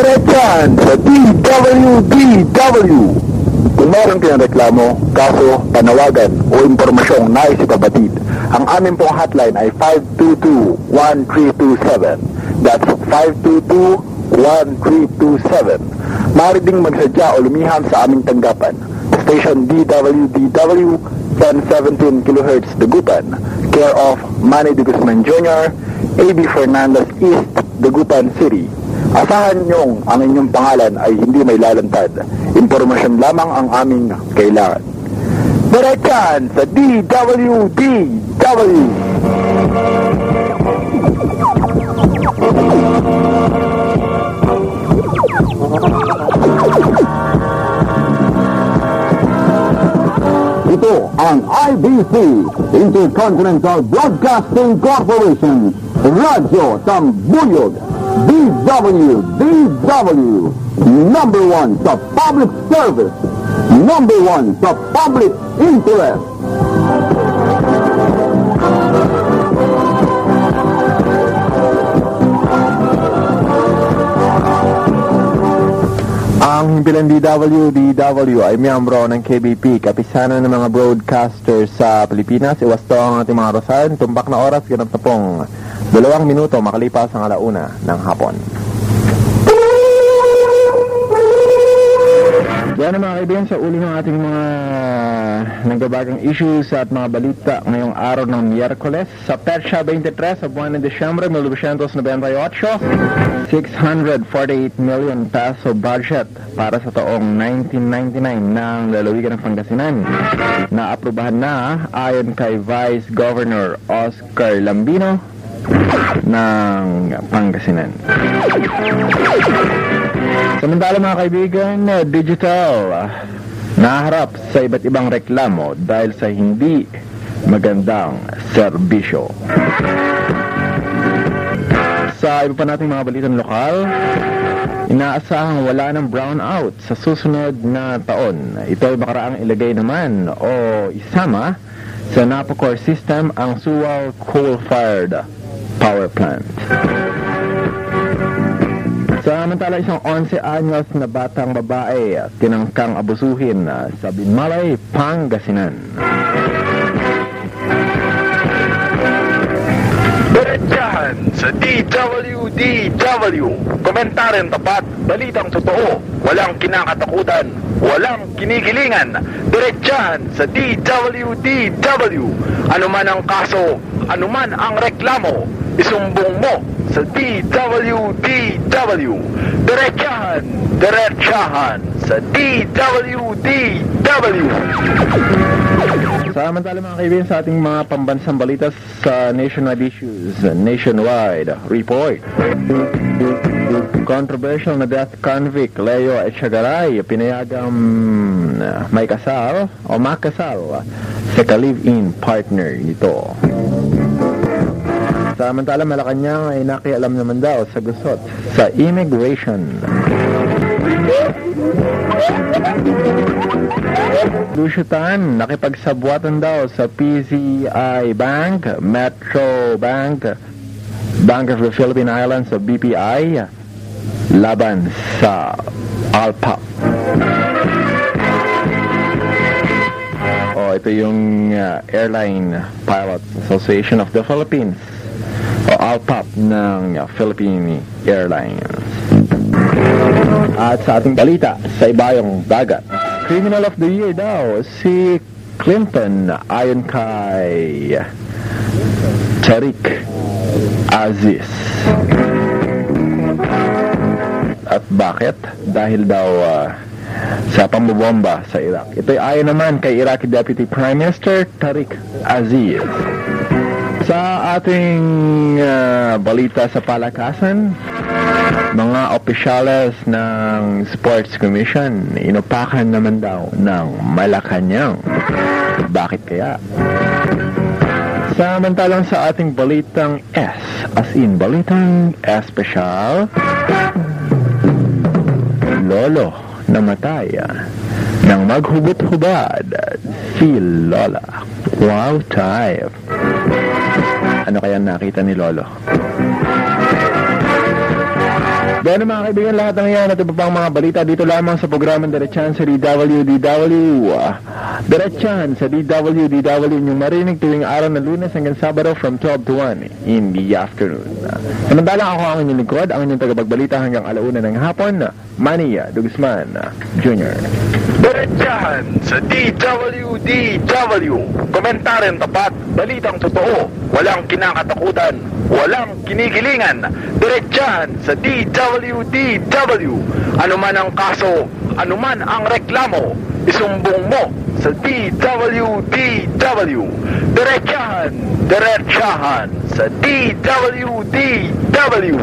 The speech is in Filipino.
Diretsan sa DWDW. Kung meron kayong reklamo, kaso, panawagan o impormasyong nais ipabatid, ang aming pong hotline ay 522-1327. That's 522-1327. Maaari ding magsadya o lumiham sa aming tanggapan. Station DWDW, 1017 kHz Dagupan, care of Manny de Guzman Jr., A.B. Fernandez East, Dagupan City. Asahan niyong ang inyong pangalan ay hindi may lalantad. Impormasyon lamang ang aming kailangan. Diretsan sa DWDW. Ito ang IBC, Intercontinental Broadcasting Corporation, Radyo Tambuyog, DWDW, number one sa public service, number one sa public interest. Ang himpilan DWDW ay miyembro ng KBP, kapisanan ng mga broadcasters sa Pilipinas. Iwas to ang ating mga rosahan. Tumpak na oras, ganap na pong 2 minuto makalipas ang 1:00 ng hapon. Yan ang mga kaibigan sa uli ng ating mga nagbabagang issues at mga balita ngayong araw ng Miyerkules sa Petsa 23 sa buwan ng Desyembre 1998. 648 million peso budget para sa taong 1999 ng lalawigan ng Pangasinan na aprubahan na ayon kay Vice Governor Oscar Lambino ng Pangasinan. Samantala mga kaibigan, digital naharap sa iba't ibang reklamo dahil sa hindi magandang serbisyo. Sa iba pa nating mga balitang lokal, inaasahang wala ng brownout sa susunod na taon. Ito ay makaraang ilagay naman o isama sa Napocor system ang Suwal coal-fired power plant. Samantala, isang 11 anyos na batang babae tinangkang abusuhin sa Binmalay, Pangasinan. Diretsahan sa DWDW. Komentaren tapat, balitang totoo, walang kinakatakutan, walang kinikilingan. Diretsahan sa DWDW. Anuman ang kaso, anuman ang reklamo, isumbong mo sa DWDW. Diretsahan sa DWDW. Samantala mga kaibigan sa ating mga pambansang balita sa nationwide issues, nationwide report. Controversial na death convict Leo Echegaray pinayagang may kasal o makasal sa ka-live-in partner nito. Samantala Malacanang ay nakialam naman daw sa gusot sa immigration. Lusyutan, nakipagsabwatan daw sa PCI Bank, Metro Bank, Bank of the Philippine Islands o BPI laban sa ALPA. Ito yung Airline Pilots Association of the Philippines o ALPAP ng Philippine Airlines. At sa ating balita sa ibayong dagat, Criminal of the Year daw si Clinton ayon kay Tariq Aziz. At bakit? Dahil daw sa pambobomba sa Iraq. Ito'y ayon naman kay Iraqi Deputy Prime Minister Tariq Aziz. Sa ating balita sa palakasan, mga opisyales ng Sports Commission inupakan naman daw ng Malacanang. Bakit kaya? Samantalang sa ating balitang S, as in balitang espesyal, Lolo namatay nang maghubot-hubad si Lola. Wow type. Ano kaya nakita ni Lolo? Gano'n mga kaibigan, lahat ng yan at iba pang mga balita dito lamang sa programang Diretsahan sa DWDW. Diretsahan sa DWDW yung marinig tuwing araw ng Lunes hanggang Sabado from 12 to 1 in the afternoon. Samantalang ako ang inyong lingkod, ang inyong tagapagbalita hanggang alauna ng hapon, Manny De Guzman Jr. Diretsahan sa DWDW. Komentareng tapat, balitang totoo, walang kinakatakutan, walang kinikilingan. Diretsahan sa DWDW. Anuman ang kaso, anuman ang reklamo, isumbong mo sa DWDW. Diretsahan sa DWDW.